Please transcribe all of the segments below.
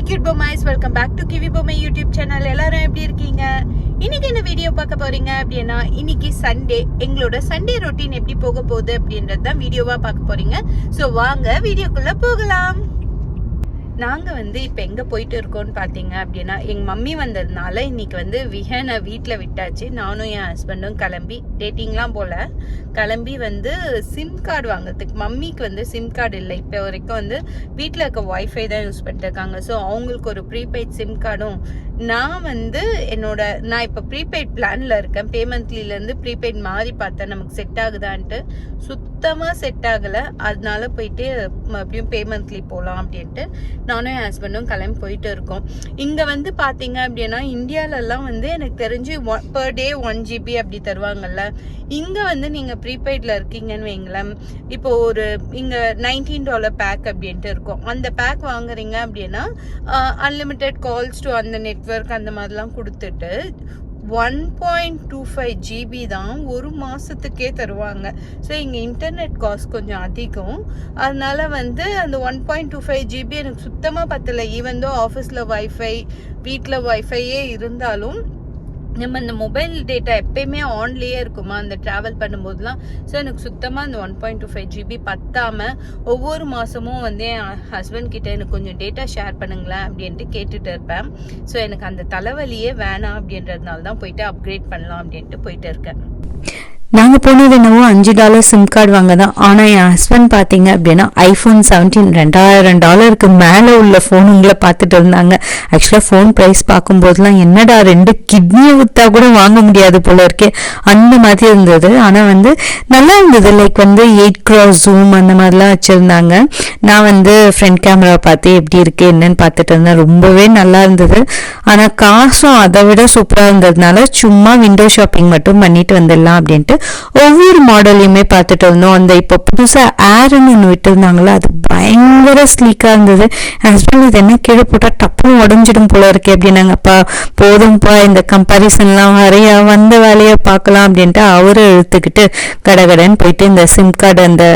cute bommais, welcome back to Kiwi Bommai YouTube channel. எல்லாரும் எப்படி இருக்கீங்க? இன்னைக்கு என்ன வீடியோ பார்க்க போறீங்க அப்படின்னா, இன்னைக்கு சண்டே, எங்களோட சண்டே ரொட்டீன் எப்படி போக போகுது அப்படின்றது தான் வீடியோவா பார்க்க போறீங்க. ஸோ வாங்க வீடியோக்குள்ள போகலாம். நாங்கள் இப்போ எங்கே போயிட்டு இருக்கோம்னு பார்த்தீங்க அப்படின்னா, எங்கள் மம்மி வந்ததுனால இன்னைக்கு விஹனை வீட்டில் விட்டாச்சு. நானும் என் ஹஸ்பண்டும் கிளம்பி டேட்டிங்லாம் போல் கிளம்பி சிம் கார்டு வாங்குறதுக்கு. மம்மிக்கு சிம் கார்டு இல்லை இப்போ வரைக்கும். வீட்டில் இருக்க ஒய்ஃபை தான் யூஸ் பண்ணிட்டு இருக்காங்க. ஸோ அவங்களுக்கு ஒரு ப்ரீபெய்ட் சிம் கார்டும், நான் நான் இப்போ ப்ரீபெய்ட் பிளானில் இருக்கேன். பேமெண்ட்லேருந்து ப்ரீபெய்ட் மாறி பார்த்தேன், நமக்கு செட் ஆகுதான்ட்டு. சுத்தமாக செட் ஆகலை. அதனால போயிட்டு மறுபடியும் பேமெண்ட்லி போகலாம் அப்படின்ட்டு நானும் என் ஹஸ்பண்டும் கிளம்பி போயிட்டு இருக்கோம். இங்கே பார்த்தீங்க அப்படின்னா, இந்தியாவிலலாம் எனக்கு தெரிஞ்சு பர் டே 1 GB அப்படி தருவாங்கல்ல. இங்கே நீங்கள் ப்ரீபெய்டில் இருக்கீங்கன்னு வைங்களேன், இப்போ இங்கே $19 பேக் அப்படின்ட்டு இருக்கும். அந்த பேக் வாங்குறீங்க அப்படின்னா அன்லிமிட்டெட் கால்ஸ் டு அந்த நெட்வொர்க் அந்த மாதிரிலாம் கொடுத்துட்டு 1.25 GB தான் ஒரு மாதத்துக்கே தருவாங்க. ஸோ இங்கே இன்டர்நெட் காஸ்ட் கொஞ்சம் அதிகம். அதனால அந்த 1.25 GB எனக்கு சுத்தமாக பத்தலை. ஈவன் தோ ஆஃபீஸில் ஒய்ஃபை, வீட்டில் ஒய்ஃபையே இருந்தாலும் நம்ம இந்த மொபைல் டேட்டா எப்பயுமே ஆன்லேயே இருக்குமா அந்த ட்ராவல் பண்ணும்போதுலாம். ஸோ எனக்கு சுத்தமாக அந்த 1.25 GB பத்தாமல் ஒவ்வொரு மாதமும் என் ஹஸ்பண்ட் கிட்ட எனக்கு கொஞ்சம் டேட்டா ஷேர் பண்ணுங்களேன் அப்படின்ட்டு கேட்டுட்டு இருப்பேன். ஸோ எனக்கு அந்த தலைவலியே வேணாம் அப்படின்றதுனால தான் போயிட்டு அப்கிரேட் பண்ணலாம் அப்படின்ட்டு போயிட்டு இருக்கேன். நாங்கள் போனது என்னவோ $5 சிம் கார்டு வாங்க தான். ஆனால் என் ஹஸ்பண்ட் பார்த்தீங்க அப்படின்னா iPhone 17 $2000 மேலே உள்ள ஃபோனுங்களை பார்த்துட்டு இருந்தாங்க. ஆக்சுவலாக ஃபோன் ப்ரைஸ் பார்க்கும்போதுலாம் என்னடா 2 கிட்னியை விற்றா கூட வாங்க முடியாது போல இருக்கே, அந்த மாதிரி இருந்தது. ஆனால் நல்லா இருந்தது. லைக் 8x ஜூம் அந்த மாதிரிலாம் வச்சுருந்தாங்க. நான் ஃப்ரண்ட் கேமரா பார்த்து எப்படி இருக்குது என்னன்னு பார்த்துட்டு இருந்தேன். ரொம்பவே நல்லா இருந்தது. ஆனால் காசும் அதை விட சூப்பராக இருந்ததுனால சும்மா விண்டோ ஷாப்பிங் மட்டும் பண்ணிட்டு வந்துடலாம் அப்படின்ட்டு ஒவ்வொரு மாடலையுமே பார்த்துட்டு இருந்தோம். அந்த இப்போ புதுசாக ஏர்னு ஒன்று விட்டுருந்தாங்களா, அது பயங்கர ஸ்லீக்காக இருந்தது. ஹஸ்பண்ட் இது என்ன கீழே போட்டால் டப்புன்னு உடஞ்சிடும் போல இருக்கு அப்படின்னாங்கப்பா. போதும்ப்பா இந்த கம்பாரிசன்லாம் வரையா, வந்த வேலையை பார்க்கலாம் அப்படின்ட்டு அவரை இழுத்துக்கிட்டு கடகடன்னு போயிட்டு இந்த சிம் கார்டு அந்த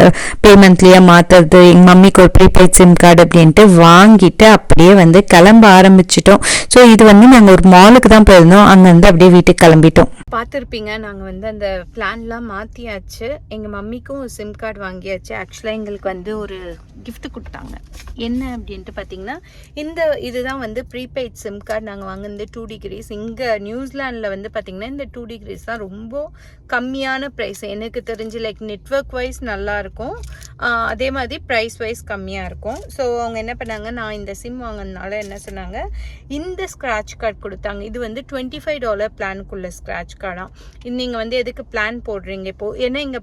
பேமெண்ட்லேயே மாற்றுறது, எங்கள் மம்மிக்கு ஒரு ப்ரீபெய்ட் சிம் கார்டு அப்படின்ட்டு வாங்கிட்டு அப்படியே கிளம்ப ஆரம்பிச்சிட்டோம். ஸோ இது நாங்கள் ஒரு மாலுக்கு தான் போயிருந்தோம். அங்கேருந்து அப்படியே வீட்டுக்கு கிளம்பிட்டோம். பார்த்துருப்பீங்க, நாங்கள் அந்த பிளான்லாம் மாற்றியாச்சு. எங்கள் மம்மிக்கும் சிம் கார்டு வாங்கியாச்சு. ஆக்சுவலாக எங்களுக்கு ஒரு gift கொடுத்தாங்க. என்ன அப்படின்ட்டு பார்த்தீங்கன்னா, இதுதான் ப்ரீபெய்ட் சிம் கார்டு. நாங்கள் வாங்கினது 2 degrees. இங்கே நியூசிலாண்டில் பார்த்தீங்கன்னா இந்த 2 degrees தான் ரொம்ப கம்மியான ப்ரைஸ் எனக்கு தெரிஞ்சு. லைக் நெட்வொர்க் வைஸ் நல்லாயிருக்கும், அதே மாதிரி ப்ரைஸ் வைஸ் கம்மியாக இருக்கும். ஸோ அவங்க என்ன பண்ணாங்க, நான் இந்த சிம் வாங்கினதுனால என்ன சொன்னாங்க, இந்த ஸ்க்ராட்ச் கார்டு கொடுத்தாங்க. இது $25 பிளானுக்குள்ள ஸ்க்ராட்ச் கார்டாம். நீங்கள் எதுக்கு பிளான் போடுறீங்க இப்போது? ஏன்னா இங்கே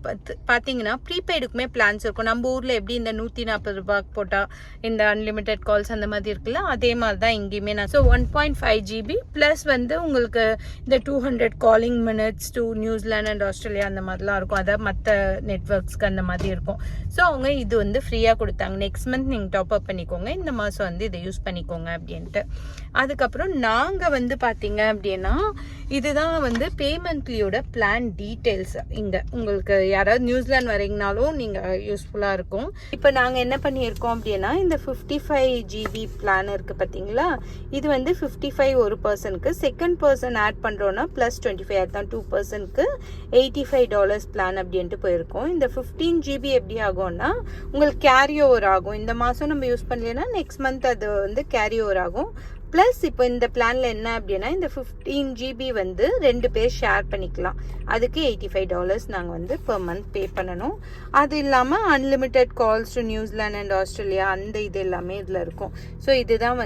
பார்த்தீங்கன்னா ப்ரீபெய்டுக்குமே பிளான்ஸ் இருக்கும். நம்ம ஊரில் எப்படி இந்த $140 போட்டால் இந்த அன்லிமிட்டெட் கால்ஸ் அந்த மாதிரி இருக்குல்ல, அதே மாதிரி தான் இங்கேயுமே. நான் 1.5 GB ப்ளஸ் உங்களுக்கு இந்த 200 calling minutes to New Zealand and Australia அந்த மாதிரிலாம் இருக்கும். அதாவது மற்ற நெட்வொர்க்ஸ்க்கு அந்த மாதிரி இருக்கும். ஸோ அவங்க இது ஃப்ரீயாக கொடுத்தாங்க. நெக்ஸ்ட் மந்த் நீங்கள் டாப் அப் பண்ணிக்கோங்க, இந்த மாதம் இதை யூஸ் பண்ணிக்கோங்க அப்படின்ட்டு. அதுக்கப்புறம் நாங்கள் பார்த்தீங்க அப்படின்னா, இதுதான் பேமெண்ட்லியோட பிளான் டீட்டெயில்ஸ். இங்கே உங்களுக்கு யாராவது நியூசிலாந்து வரீங்கனாலும் நீங்கள் யூஸ்ஃபுல்லாக இருக்கும். இப்போ நாங்கள் என்ன பண்ணியிருக்கோம் அப்படின்னா, இந்த 55 GB பிளான் இருக்குது பார்த்தீங்களா, இது 55 ஒரு பர்சனுக்கு. செகண்ட் பர்சன் ஆட் பண்ணுறோன்னா ப்ளஸ் 25, அதுதான் 2 பர்சனுக்கு $85 பிளான் அப்படின்ட்டு போயிருக்கோம். இந்த 15 GB எப்படி ஆகும்னா, உங்களுக்கு கேரி ஓவர் ஆகும். இந்த மாதம் நம்ம யூஸ் பண்ணலைன்னா நெக்ஸ்ட் மந்த் அது கேரி ஓவர் ஆகும். ப்ளஸ் இப்போ இந்த பிளானில் என்ன அப்படின்னா, இந்த 15 GB 2 பேர் ஷேர் பண்ணிக்கலாம். அதுக்கு $85 நாங்கள் பெர் மந்த் பே பண்ணணும். அது இல்லாமல் unlimited calls to New Zealand and Australia அந்த இது எல்லாமே இதில் இருக்கும். ஸோ இதுதான்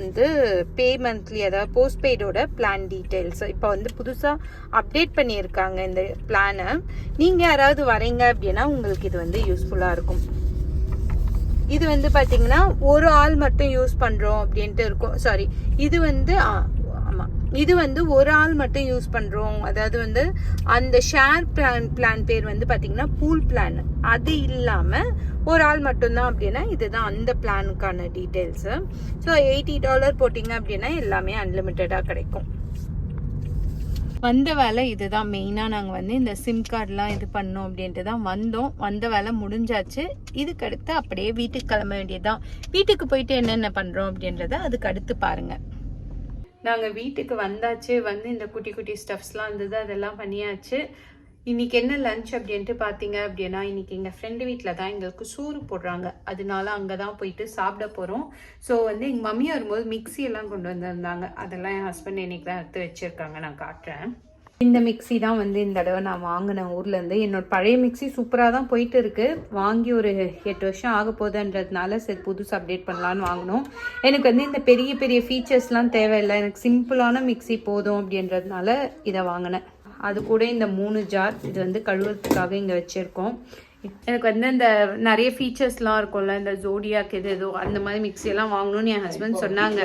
பே மந்த்லி, அதாவது போஸ்ட்பெய்டோட பிளான் டீட்டெயில்ஸ். இப்போ புதுசாக அப்டேட் பண்ணியிருக்காங்க இந்த பிளானை. நீங்கள் யாராவது வரீங்க அப்படின்னா உங்களுக்கு இது யூஸ்ஃபுல்லாக இருக்கும். இது பார்த்தீங்கன்னா ஒரு ஆள் மட்டும் யூஸ் பண்ணுறோம் அப்படின்ட்டு இருக்கும். சாரி, இது ஆமாம், இது ஒரு ஆள் மட்டும் யூஸ் பண்ணுறோம். அதாவது அந்த ஷேர் பிளான் பேர் பார்த்தீங்கன்னா பூல் பிளான். அது இல்லாமல் ஒரு ஆள் மட்டும்தான் அப்படின்னா இதுதான் அந்த பிளானுக்கான டீட்டெயில்ஸு. ஸோ $80 போட்டிங்க அப்படின்னா எல்லாமே அன்லிமிட்டடாக கிடைக்கும். வந்த வேலை இதுதான். மெயினாக நாங்கள் வந்து இந்த சிம் கார்டெலாம் இது பண்ணோம் அப்படின்ட்டு தான் வந்தோம். வந்த வேலை முடிஞ்சாச்சு. இதுக்கடுத்து அப்படியே வீட்டுக்கு கிளம்ப வேண்டியதுதான். வீட்டுக்கு போயிட்டு என்னென்ன பண்ணுறோம் அப்படின்றத அதுக்கு அடுத்து பாருங்கள். நாங்கள் வீட்டுக்கு வந்தாச்சு. வந்து இந்த குட்டி குட்டி ஸ்டஃப்ஸ்லாம் இருந்தது, அதெல்லாம் பண்ணியாச்சு. இன்றைக்கி என்ன லஞ்ச் அப்படின்ட்டு பார்த்தீங்க அப்படின்னா, இன்றைக்கி எங்கள் ஃப்ரெண்டு வீட்டில் தான் எங்களுக்கு சோறு போடுறாங்க. அதனால அங்கே தான் போயிட்டு சாப்பிட போகிறோம். ஸோ வந்து எங்கள் மம்மி வரும்போது மிக்சியெல்லாம் கொண்டு வந்திருந்தாங்க. அதெல்லாம் என் ஹஸ்பண்ட் இன்றைக்கி தான் எடுத்து வச்சுருக்காங்க. நான் காட்டுறேன். இந்த மிக்சி தான் வந்து இந்த தடவை நான் வாங்கினேன் ஊர்லேருந்து. என்னோட பழைய மிக்சி சூப்பராக தான் போயிட்டு இருக்கு. வாங்கி ஒரு 8 வருஷம் ஆக போகுதுன்றதுனால சரி புதுசு அப்டேட் பண்ணலான்னு வாங்கினோம். எனக்கு வந்து இந்த பெரிய பெரிய ஃபீச்சர்ஸ்லாம் தேவையில்லை, எனக்கு சிம்பிளான மிக்சி போதும் அப்படின்றதுனால இதை வாங்கினேன். அது கூட இந்த 3 ஜார் இது வந்து கழுவுறதுக்காக இங்கே வச்சுருக்கோம். எனக்கு வந்து இந்த நிறைய ஃபீச்சர்ஸ்லாம் இருக்கும்ல, இந்த ஜோடியாக் இது ஏதோ அந்த மாதிரி மிக்சியெல்லாம் வாங்கணும்னு என் ஹஸ்பண்ட் சொன்னாங்க.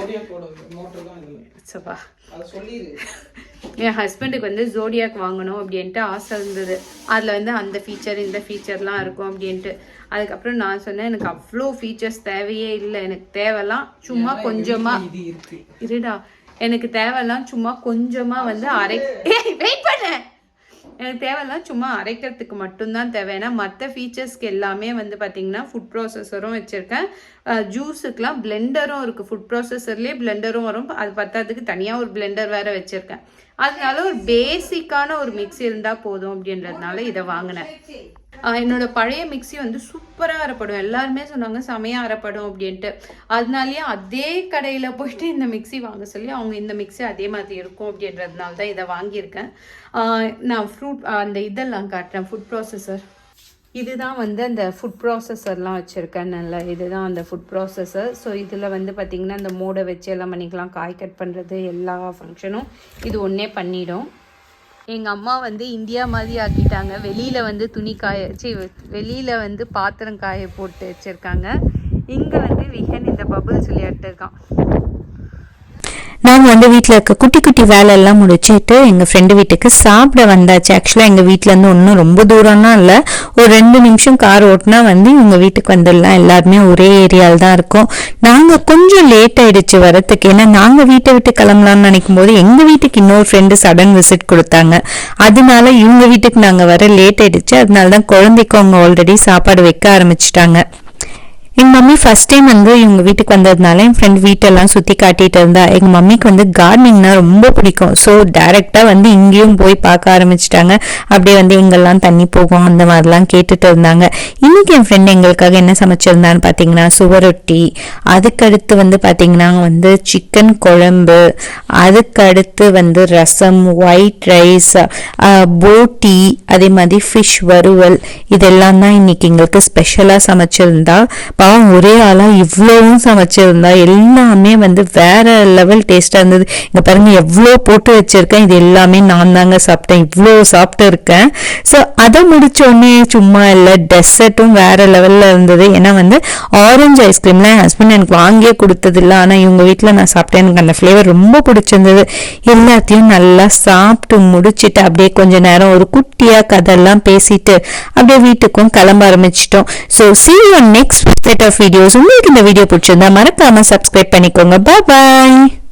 என் ஹஸ்பண்டுக்கு வந்து ஜோடியாக் வாங்கணும் அப்படின்ட்டு ஆசை இருந்தது. அதில் வந்து அந்த ஃபீச்சர் இந்த ஃபீச்சர்லாம் இருக்கும் அப்படின்ட்டு. அதுக்கப்புறம் நான் சொன்னேன் எனக்கு அவ்வளோ ஃபீச்சர்ஸ் தேவையே இல்லை, எனக்கு தேவைலாம் சும்மா கொஞ்சமாக இருடா, எனக்கு தேவைலாம் சும்மா கொஞ்சமாக வந்து வெயிட் பண்ண, எனக்கு தேவைலாம் சும்மா அரைக்கிறதுக்கு மட்டும்தான் தேவை. ஏன்னா மற்ற ஃபீச்சர்ஸ்க்கு எல்லாமே வந்து பார்த்திங்கன்னா ஃபுட் ப்ராசஸரும் வச்சுருக்கேன். ஜூஸுக்கெலாம் பிளெண்டரும் இருக்குது. ஃபுட் ப்ராசஸர்லேயே பிளெண்டரும் வரும். அது பத்தாததுக்கு தனியாக ஒரு பிளெண்டர் வேறு வச்சுருக்கேன். அதனால ஒரு பேசிக்கான ஒரு மிக்ஸி இருந்தால் போதும் அப்படின்றதுனால இதை வாங்கினேன். என்னோட பழைய மிக்ஸி வந்து சூப்பராக அரைப்படும். எல்லாருமே சொன்னாங்க செமையாக அரைப்படும் அப்படின்ட்டு. அதனாலேயே அதே கடையில் போயிட்டு இந்த மிக்ஸி வாங்க சொல்லி அவங்க இந்த மிக்ஸி அதே மாதிரி இருக்கும் அப்படின்றதுனால தான் இதை வாங்கியிருக்கேன். நான் அந்த இதெல்லாம் காட்டுறேன். ஃபுட் ப்ராசஸர் இதுதான் வந்து அந்த ஃபுட் ப்ராசஸர்லாம் வச்சுருக்கேன். நல்லா இதுதான் அந்த ஃபுட் ப்ராசஸர். ஸோ இதில் வந்து பார்த்திங்கன்னா இந்த மோடை வச்சு எல்லாம் பண்ணிக்கலாம். காய் கட் பண்ணுறது எல்லா ஃபங்க்ஷனும் இது ஒன்றே பண்ணிடும். எங்கள் அம்மா வந்து இந்தியா மாதிரி ஆக்கிட்டாங்க. வெளியில் வந்து துணி வெளியில் வந்து பாத்திரம் காய போட்டு வச்சுருக்காங்க. இங்கே வந்து விஹன் இந்த பபுள்ஸ் விளையாட்டு இருக்கான். நாங்கள் வந்து வீட்டில் இருக்க குட்டி குட்டி வேலையெல்லாம் முடிச்சுட்டு எங்கள் ஃப்ரெண்டு வீட்டுக்கு சாப்பிட வந்தாச்சு. ஆக்சுவலாக எங்கள் வீட்டிலேருந்து ஒன்றும் ரொம்ப தூரம்னா இல்லை, ஒரு 2 நிமிஷம் கார் ஓட்டினா வந்து இவங்க வீட்டுக்கு வந்துடலாம். எல்லாருமே ஒரே ஏரியாவில் தான் இருக்கோம். நாங்கள் கொஞ்சம் லேட் ஆகிடுச்சு வரத்துக்கு. ஏன்னா நாங்கள் வீட்டை விட்டு கிளம்பலான்னு நினைக்கும் போது எங்கள் வீட்டுக்கு இன்னொரு ஃப்ரெண்டு சடன் விசிட் கொடுத்தாங்க. அதனால இவங்க வீட்டுக்கு நாங்கள் வர லேட் ஆகிடுச்சு. அதனால தான் குழந்தைக்கு அவங்க ஆல்ரெடி சாப்பாடு வைக்க ஆரம்பிச்சிட்டாங்க. எங்கள் மம்மி ஃபஸ்ட் டைம் வந்து இவங்க வீட்டுக்கு வந்ததுனால என் ஃப்ரெண்ட் வீட்டெல்லாம் சுற்றி காட்டிகிட்டு இருந்தா. எங்கள் மம்மிக்கு வந்து கார்டனிங்னா ரொம்ப பிடிக்கும். ஸோ டைரெக்டாக வந்து இங்கேயும் போய் பார்க்க ஆரம்பிச்சிட்டாங்க. அப்படியே வந்து எங்கெல்லாம் தண்ணி போகும் அந்த மாதிரிலாம் கேட்டுட்டு இருந்தாங்க. இன்றைக்கி என் ஃப்ரெண்ட் எங்களுக்காக என்ன சமைச்சிருந்தான்னு பார்த்தீங்கன்னா சுவரொட்டி, அதுக்கடுத்து வந்து பார்த்திங்கன்னா வந்து சிக்கன் குழம்பு, அதுக்கடுத்து வந்து ரசம், ஒயிட் ரைஸ், போட்டி, அதே மாதிரி ஃபிஷ் வறுவல், இதெல்லாம் தான் இன்றைக்கி எங்களுக்கு ஸ்பெஷலாக சமைச்சிருந்தா. ஒரே ஆளா இவ்வளவும் சமைச்சிருந்தா. எல்லாமே வந்து வேற லெவல் டேஸ்டா இருந்தது. இங்க பாருங்க எவ்வளோ போட்டு வச்சிருக்கேன். இது எல்லாமே நான் தாங்க சாப்பிட்டேன். இவ்வளோ சாப்பிட்டு இருக்கேன். ஸோ அதை முடிச்ச உடனே சும்மா இல்லை, டெசர்ட்டும் வேற லெவல்ல இருந்தது. ஏன்னா வந்து ஆரஞ்சு ஐஸ்கிரீம்லாம் என் ஹஸ்பண்ட் எனக்கு வாங்கியே கொடுத்தது இல்லை. ஆனால் இவங்க வீட்டில் நான் சாப்பிட்டேன். எனக்கு அந்த ஃப்ளேவர் ரொம்ப பிடிச்சிருந்தது. எல்லாத்தையும் நல்லா சாப்பிட்டு முடிச்சுட்டு அப்படியே கொஞ்ச நேரம் ஒரு குட்டியா கதெல்லாம் பேசிட்டு அப்படியே வீட்டுக்கும் கிளம்ப ஆரம்பிச்சிட்டோம். So see you on next set of videos. உங்களுக்கு இந்த வீடியோ பிடிச்சிருந்தா மறக்காம சப்ஸ்கிரைப் பண்ணிக்கோங்க. பாய்.